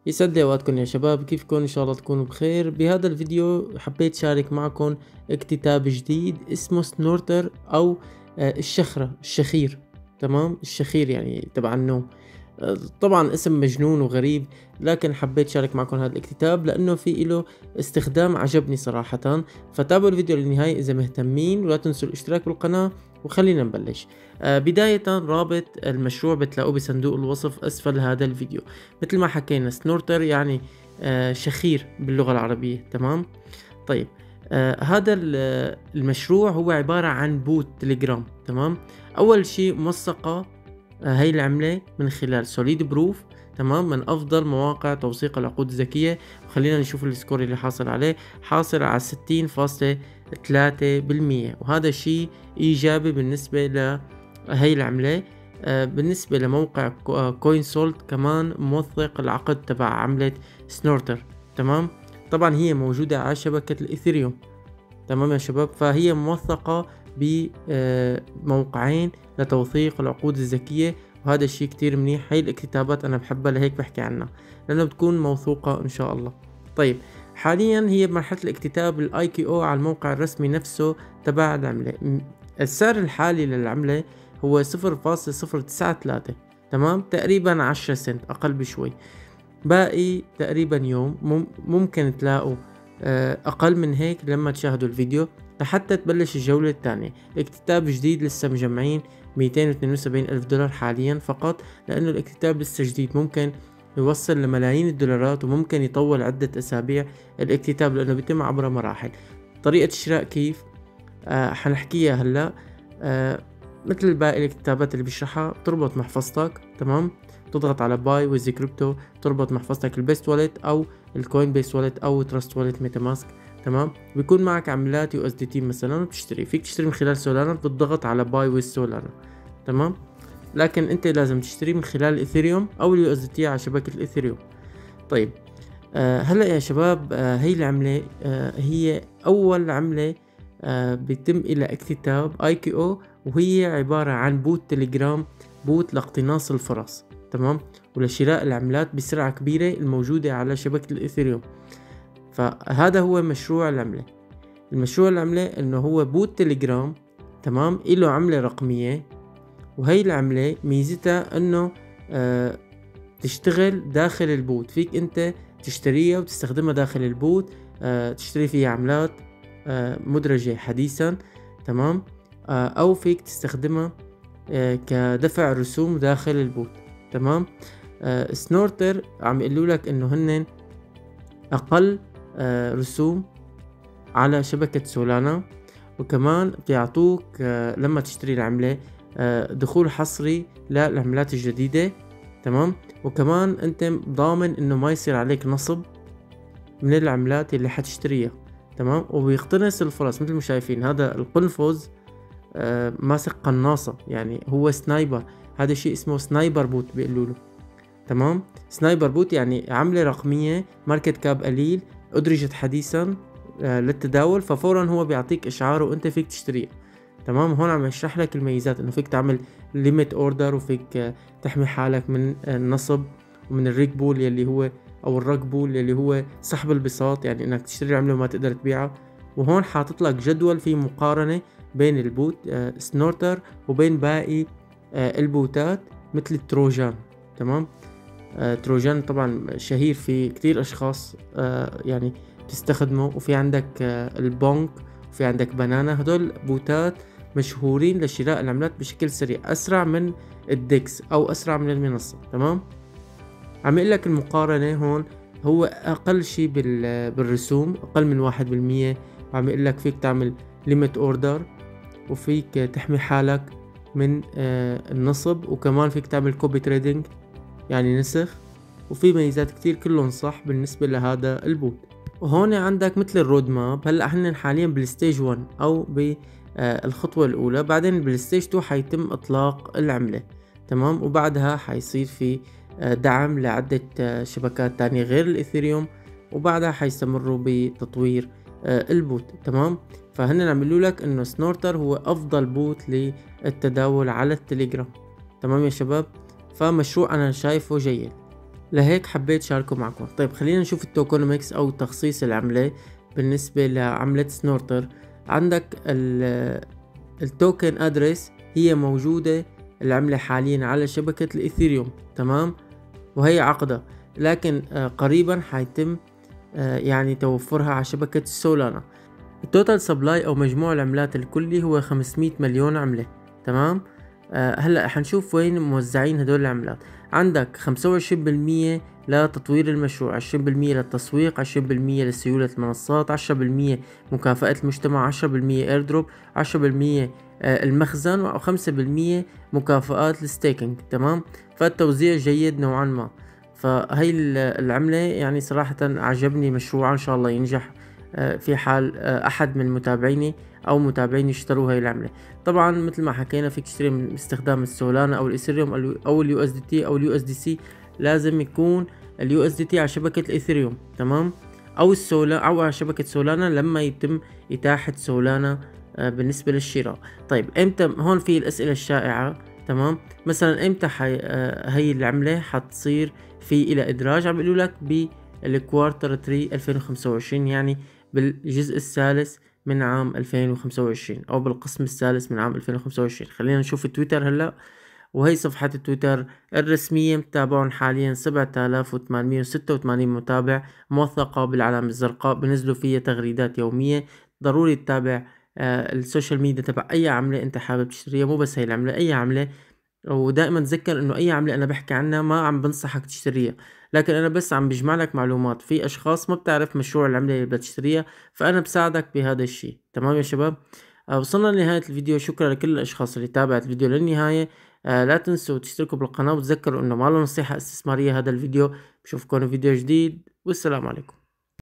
يسعد لي اوقاتكم يا شباب، كيفكم؟ ان شاء الله تكونوا بخير. بهذا الفيديو حبيت شارك معكم اكتتاب جديد اسمه سنورتر او الشخير. تمام، الشخير يعني تبع النوم. طبعا اسم مجنون وغريب، لكن حبيت شارك معكم هذا الاكتتاب لانه في له استخدام عجبني صراحة. فتابعوا الفيديو للنهاية اذا مهتمين، ولا تنسوا الاشتراك بالقناة. وخلينا نبلش. بداية رابط المشروع بتلاقوه بصندوق الوصف اسفل هذا الفيديو. مثل ما حكينا سنورتر يعني شخير باللغة العربية. تمام. طيب، هذا المشروع هو عبارة عن بوت تليجرام. تمام. اول شيء موثقة هاي العملة من خلال سوليد بروف. تمام، من افضل مواقع توثيق العقود الذكية. وخلينا نشوف السكور اللي حاصل عليه. حاصل على 60.3%، وهذا شيء ايجابي بالنسبة لهي العملة. بالنسبة لموقع كوين سولت كمان موثق العقد تبع عملة سنورتر. تمام. طبعا هي موجودة على شبكة الإثيريوم. تمام يا شباب، فهي موثقة بموقعين لتوثيق العقود الذكية، وهذا الشيء كتير منيح. هاي الاكتتابات أنا بحبها، لهيك بحكي عنها لأنه بتكون موثوقة إن شاء الله. طيب، حاليا هي بمرحلة الاكتتاب الاي كي او على الموقع الرسمي نفسه تبع العملة. السعر الحالي للعملة هو 0.093. تمام، تقريبا 10 سنت أقل بشوي. باقي تقريبا يوم، ممكن تلاقوا أقل من هيك لما تشاهدوا الفيديو لحتى تبلش الجولة الثانية. الاكتتاب جديد، لسه مجمعين 272 ألف دولار حاليا فقط، لأنه الاكتتاب لسه جديد. ممكن يوصل لملايين الدولارات، وممكن يطول عدة أسابيع الاكتتاب لأنه بيتم عبر مراحل. طريقة الشراء كيف؟ حنحكيها هلأ. مثل باقي الاكتتابات اللي بشرحها، تربط محفظتك. تمام، تضغط على باي ويز كريبتو، تربط محفظتك البيست والت او الكوين بيس والت او تراست والت ميتا ماسك. تمام، بيكون معك عملات يو اس دي تي مثلا، بتشتري فيك تشتري من خلال سولانا، بتضغط على باي ويز سولانا. تمام، لكن انت لازم تشتري من خلال الاثيريوم او اليو اس دي تي على شبكة الاثيريوم. طيب، هلا يا شباب، هي العملة هي اول عملة بيتم إلى اكتتاب اي كي او، وهي عبارة عن بوت تليجرام، بوت لاقتناص الفرص. تمام، ولشراء العملات بسرعة كبيرة الموجودة على شبكة الإثيريوم. فهذا هو مشروع العملة. المشروع العملة إنه هو بوت تليجرام. تمام، إله عملة رقمية، وهي العملة ميزتها إنه تشتغل داخل البوت. فيك أنت تشتريها وتستخدمها داخل البوت، تشتري فيها عملات مدرجة حديثا. تمام، أو فيك تستخدمها كدفع رسوم داخل البوت. تمام. سنورتر عم يقولوا لك انه هن اقل رسوم على شبكة سولانا، وكمان بيعطوك لما تشتري العملة دخول حصري للعملات الجديدة. تمام، وكمان انت ضامن انه ما يصير عليك نصب من العملات اللي حتشتريها. تمام، وبيقتنص الفرص. مثل ما شايفين هذا القنفذ ماسك قناصة، يعني هو سنايبر. هذا الشيء اسمه سنايبر بوت بيقولوا له. تمام، سنايبر بوت يعني عملة رقمية ماركت كاب قليل، أدرجت حديثا للتداول، ففورا هو بيعطيك إشعار وأنت فيك تشتريه. تمام، هون عم يشرح لك الميزات، إنه فيك تعمل ليميت أوردر، وفيك تحمي حالك من النصب ومن الريك بول يلي هو أو الرق بول يلي هو سحب البساط، يعني إنك تشتري عملة وما تقدر تبيعها. وهون حاطط لك جدول في مقارنة بين البوت سنورتر وبين باقي البوتات مثل التروجان. تمام، تروجان طبعا شهير في كتير اشخاص يعني تستخدمه. وفي عندك البونك، وفي عندك بنانا. هدول بوتات مشهورين لشراء العملات بشكل سريع، اسرع من الديكس او اسرع من المنصة. تمام، عم يقول لك المقارنة هون هو اقل شيء بالرسوم، اقل من 1%. وعم يقول لك فيك تعمل ليميت اوردر، وفيك تحمي حالك من النصب، وكمان فيك تعمل كوبي تريدينج يعني نسخ. وفي ميزات كتير كلهم صح بالنسبة لهذا البوت. وهون عندك مثل الرود ماب. هلأ احنا حاليا بالستيج 1 او بالخطوة الاولى، بعدين بالستيج 2 حيتم اطلاق العملة. تمام، وبعدها حيصير في دعم لعدة شبكات تانية غير الاثيريوم، وبعدها حيستمروا بتطوير البوت. تمام، فهن عملوا لك انه سنورتر هو افضل بوت للتداول على التليجرام. تمام يا شباب، فمشروع انا شايفه جيد. لهيك حبيت شاركه معكم. طيب خلينا نشوف التوكونومكس او تخصيص العملة. بالنسبة لعملة سنورتر، عندك التوكن ادرس، هي موجودة العملة حاليا على شبكة الايثيريوم، تمام، وهي عقدة، لكن قريبا حيتم يعني توفرها على شبكة السولانا. التوتال سبلاي او مجموع العملات الكلي هو 500 مليون عملة، تمام. هلا حنشوف وين موزعين هدول العملات. عندك 25% لتطوير المشروع، 20% للتسويق، 20% لسيولة المنصات، 10% مكافأة المجتمع، 10% ايردروب، 10% المخزن، و5% مكافآت الستيكينج، تمام. فالتوزيع جيد نوعا ما. فهي العملة يعني صراحة عجبني مشروع، ان شاء الله ينجح في حال احد من متابعيني او متابعيني اشتروا هاي العملة. طبعا مثل ما حكينا فيك تشتري من استخدام السولانا او الايثيريوم او اليو اس دي تي او اليو اس دي سي. لازم يكون اليو اس دي تي على شبكة الايثيريوم، تمام، او او على شبكة سولانا لما يتم اتاحة سولانا بالنسبة للشراء. طيب امتى؟ هون في الاسئلة الشائعة، تمام. مثلا امتى هي العملة حتصير في الى ادراج؟ عم بيقولوا لك بالكوارتر 3 2025، يعني بالجزء الثالث من عام 2025 او بالقسم الثالث من عام 2025. خلينا نشوف تويتر هلا، وهي صفحة تويتر الرسمية، متابعون حاليا 7886 متابع، موثقة بالعلامة الزرقاء، بنزلوا فيها تغريدات يومية. ضروري تتابع السوشيال ميديا تبع اي عملة انت حابب تشتريها، مو بس هي العملة، اي عملة. ودائما تذكر انه اي عملة انا بحكي عنها ما عم بنصحك تشتريها، لكن انا بس عم بجمع لك معلومات. في اشخاص ما بتعرف مشروع العملة اللي بدها تشتريها، فانا بساعدك بهذا الشيء، تمام يا شباب. وصلنا لنهاية الفيديو. شكرا لكل الاشخاص اللي تابعت الفيديو للنهاية. لا تنسوا تشتركوا بالقناة، وتذكروا انه ما له نصيحة استثمارية هذا الفيديو. بشوفكم في فيديو جديد، والسلام عليكم.